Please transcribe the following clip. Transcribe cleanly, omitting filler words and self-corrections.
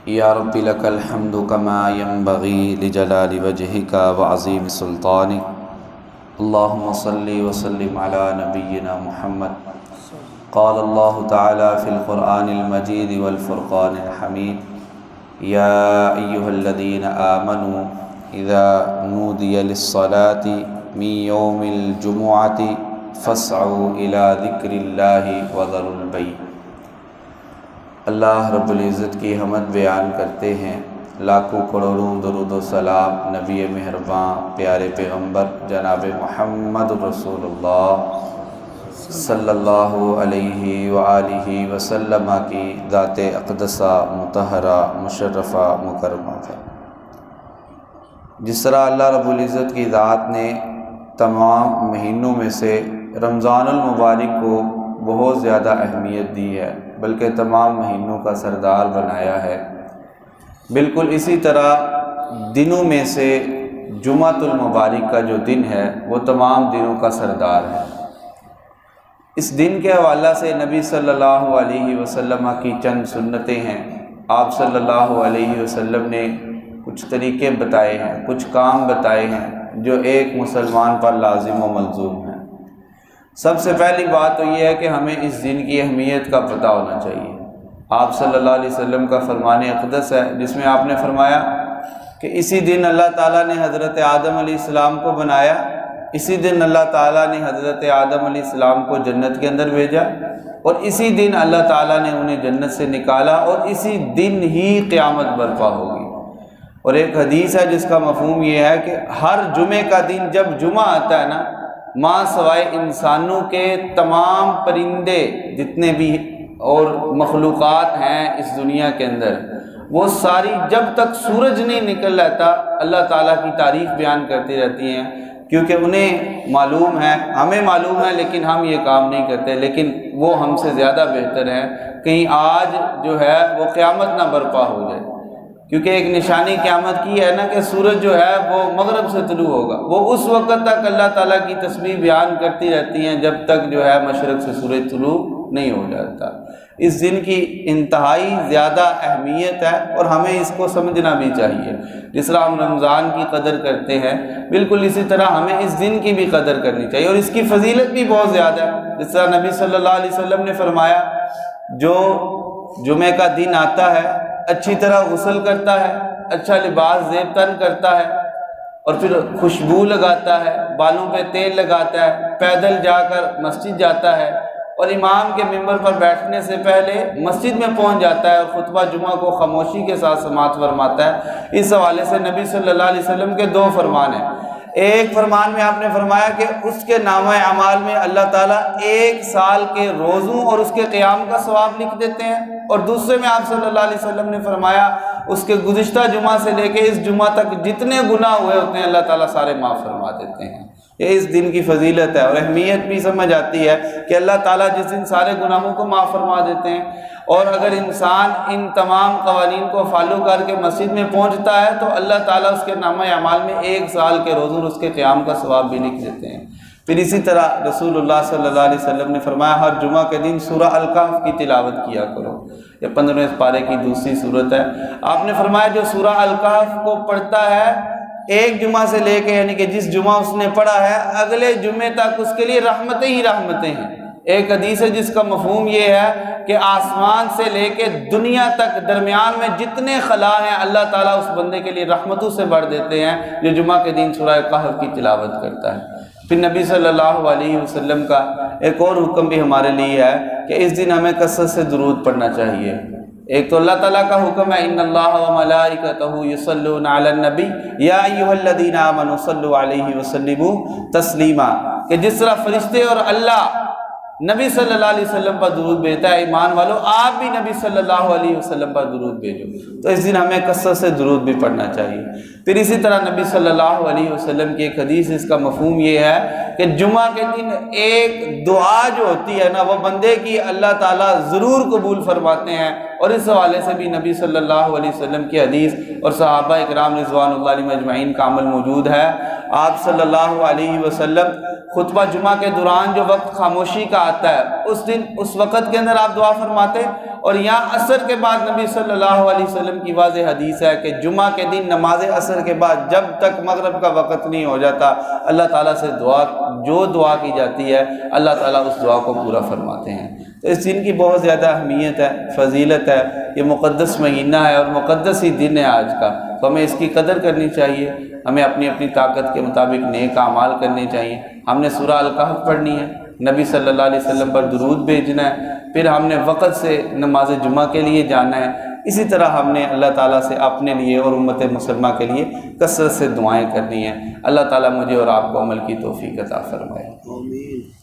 یا رب لک الحمد کما ینبغی لجلال وجہک وعظیم سلطانک اللہم صلی وسلم علی نبینا محمد قال اللہ تعالی فی القرآن المجید والفرقان الحمید یا ایہا الذین آمنوا اذا نودی للصلاة من یوم الجمعة فاسعوا الی ذکر اللہ وذروا البیع۔ اللہ رب العزت کی حمد بیان کرتے ہیں، لاکھوں کروڑوں درود و سلام نبی مہرباں پیارے پیغمبر جناب محمد رسول اللہ صلی اللہ علیہ وآلہ وسلم کی ذات اقدسہ مطہرہ مشرفہ مکرمہ ہے۔ جس طرح اللہ رب العزت کی ذات نے تمام مہینوں میں سے رمضان المبارک کو بہت زیادہ اہمیت دی ہے، بلکہ تمام مہینوں کا سردار بنایا ہے، بالکل اسی طرح دنوں میں سے جمعۃ المبارک کا جو دن ہے وہ تمام دنوں کا سردار ہے۔ اس دن کے حوالہ سے نبی صلی اللہ علیہ وسلم کی چند سنتیں ہیں۔ آپ صلی اللہ علیہ وسلم نے کچھ طریقے بتائے ہیں، کچھ کام بتائے ہیں جو ایک مسلمان پر لازم و ملزوم ہیں۔ سب سے پہلی بات تو یہ ہے کہ ہمیں اس دن کی اہمیت کا پتہ ہونا چاہیے۔ آپ صلی اللہ علیہ وسلم کا فرمان اقدس ہے جس میں آپ نے فرمایا کہ اسی دن اللہ تعالیٰ نے حضرت آدم علیہ السلام کو بنایا، اسی دن اللہ تعالیٰ نے حضرت آدم علیہ السلام کو جنت کے اندر بھیجا، اور اسی دن اللہ تعالیٰ نے انہیں جنت سے نکالا، اور اسی دن ہی قیامت برپا ہوگی۔ اور ایک حدیث ہے جس کا مفہوم یہ ہے کہ ہر جمعے کا دن جب جمعہ آتا ہے نا، ماں سوائے انسانوں کے تمام پرندے جتنے بھی اور مخلوقات ہیں اس دنیا کے اندر، وہ ساری جب تک سورج نہیں نکل رہتا اللہ تعالیٰ کی تعریف بیان کرتی رہتی ہیں، کیونکہ انہیں معلوم ہے، ہمیں معلوم ہے لیکن ہم یہ کام نہیں کرتے، لیکن وہ ہم سے زیادہ بہتر ہیں کہیں آج جو ہے وہ قیامت نہ برپا ہو جائے، کیونکہ ایک نشانی قیامت کی ہے نا کہ سورج جو ہے وہ مغرب سے طلوع ہوگا، وہ اس وقت تک اللہ تعالیٰ کی تسبیح بیان کرتی رہتی ہیں جب تک جو ہے مشرق سے سورج طلوع نہیں ہو جاتا۔ اس دن کی انتہائی زیادہ اہمیت ہے اور ہمیں اس کو سمجھنا بھی چاہیے۔ جس طرح ہم رمضان کی قدر کرتے ہیں، بالکل اسی طرح ہمیں اس دن کی بھی قدر کرنی چاہیے، اور اس کی فضیلت بھی بہت زیادہ ہے۔ جس طرح نبی صلی اللہ علیہ وسلم نے فرمایا، جو جمعے کا دن آتا ہے اچھی طرح غسل کرتا ہے، اچھا لباس زیب تن کرتا ہے، اور پھر خوشبو لگاتا ہے، بالوں پہ تیل لگاتا ہے، پیدل جا کر مسجد جاتا ہے، اور امام کے ممبر پر بیٹھنے سے پہلے مسجد میں پہنچ جاتا ہے اور خطبہ جمعہ کو خاموشی کے ساتھ سماعت فرماتا ہے۔ اس حوالے سے نبی صلی اللہ علیہ وسلم کے دو فرمان ہیں۔ ایک فرمان میں آپ نے فرمایا کہ اس کے نامہ اعمال میں اللہ تعالیٰ 1 سال کے روزوں اور اس کے قیام کا ثواب لکھ دیتے ہیں، اور دوسرے میں آپ صلی اللہ علیہ وسلم نے فرمایا اس کے گزشتہ جمعہ سے لے کے اس جمعہ تک جتنے گناہ ہوئے ہوتے ہیں اللہ تعالیٰ سارے معاف فرما دیتے ہیں۔ یہ اس دن کی فضیلت ہے، اور اہمیت بھی سمجھ آتی ہے کہ اللہ تعالیٰ جس دن سارے گناہوں کو معاف فرما دیتے ہیں، اور اگر انسان ان تمام قوانین کو فالو کر کے مسجد میں پہنچتا ہے تو اللہ تعالیٰ اس کے نامہ اعمال میں 1 سال کے روزوں اور اس کے قیام کا ثواب بھی لکھ دیتے ہیں۔ پھر اسی طرح رسول اللہ صلی اللہ علیہ وسلم نے فرمایا ہر جمعہ کے دن سورہ الکہف کی تلاوت کیا کرو، یہ 15ویں پارے کی دوسری صورت ہے۔ آپ نے فرمایا جو سورہ الکہف کو پڑھتا ہے ایک جمعہ سے لے کے، یعنی کہ جس جمعہ اس نے پڑھا ہے اگلے جمعے تک اس کے لیے رحمتیں ہی رحمتیں ہیں۔ ایک حدیث ہے جس کا مفہوم یہ ہے کہ آسمان سے لے کے دنیا تک درمیان میں جتنے خلا ہیں اللہ تعالیٰ اس بندے کے لیے رحمتوں سے بھر دیتے ہیں جو جمعہ کے دن سورہ کہف کی تلاوت کرتا ہے۔ پھر نبی صلی اللہ علیہ وسلم کا ایک اور حکم بھی ہمارے لیے ہے کہ اس دن ہمیں کثرت سے درود پڑھنا چاہیے۔ ایک تو اللہ تعالیٰ کا حکم ہے ان اللہ وملائکتہ یصلون علی النبی یا ایھا الذین آمنوا صلوا علیہ وسلموا تسلیما، کہ جس طرح فرشتے اور اللہ نبی صلی اللہ علیہ وسلم پر درود بھیجتا ہے، ایمان والو آپ بھی نبی صلی اللہ علیہ وسلم پر درود بھیجو۔ تو اس دن ہمیں کثرت سے درود بھی پڑھنا چاہیے۔ پھر اسی طرح نبی صلی اللہ علیہ وسلم کی ایک حدیث، اس کا مفہوم یہ ہے کہ جمعہ کے دن ایک دعا جو ہوتی ہے نا وہ بندے کی اللہ تعالیٰ ضرور قبول فرماتے ہیں، اور اس حوالے سے بھی نبی صلی اللہ علیہ وسلم کی حدیث اور صحابہ اکرام رضوان اللہ علیہم اجمعین کا عمل موجود ہے۔ آپ صلی اللہ علیہ وسلم خطبہ جمعہ کے دوران جو وقت خاموشی کا آتا ہے اس دن اس وقت کے اندر آپ دعا فرماتے اور یہاں عصر کے بعد نبی صلی اللہ علیہ وسلم کی واضح حدیث ہے کہ جمعہ کے دن نماز عصر کے بعد جب تک مغرب کا وقت نہیں ہو جاتا اللہ تعالیٰ سے جو دعا کی جاتی ہے اللہ تعالیٰ اس دعا کو پورا فرماتے ہیں۔ تو اس دن کی بہت زیادہ اہمیت ہے، فضیلت ہے، یہ مقدس مہینہ ہے اور مقدس ہی دن ہے آج کا، تو ہمیں اس کی قدر کرنی چاہیے، ہمیں اپنی اپنی طاقت کے مطابق نیک اعمال کرنے چاہیے۔ ہم نے سورہ الکہف پڑھنی ہے، نبی صلی اللہ علیہ وسلم پر درود بھیجنا ہے، پھر ہم نے وقت سے نماز جمعہ کے لیے جانا ہے، اسی طرح ہم نے اللہ تعالیٰ سے اپنے لیے اور امت مسلمہ کے لیے کثرت سے دعائیں کرنی ہیں۔ اللہ تعالیٰ مجھے اور آپ کو عمل کی توفیق عطا فرمائے۔ آمین۔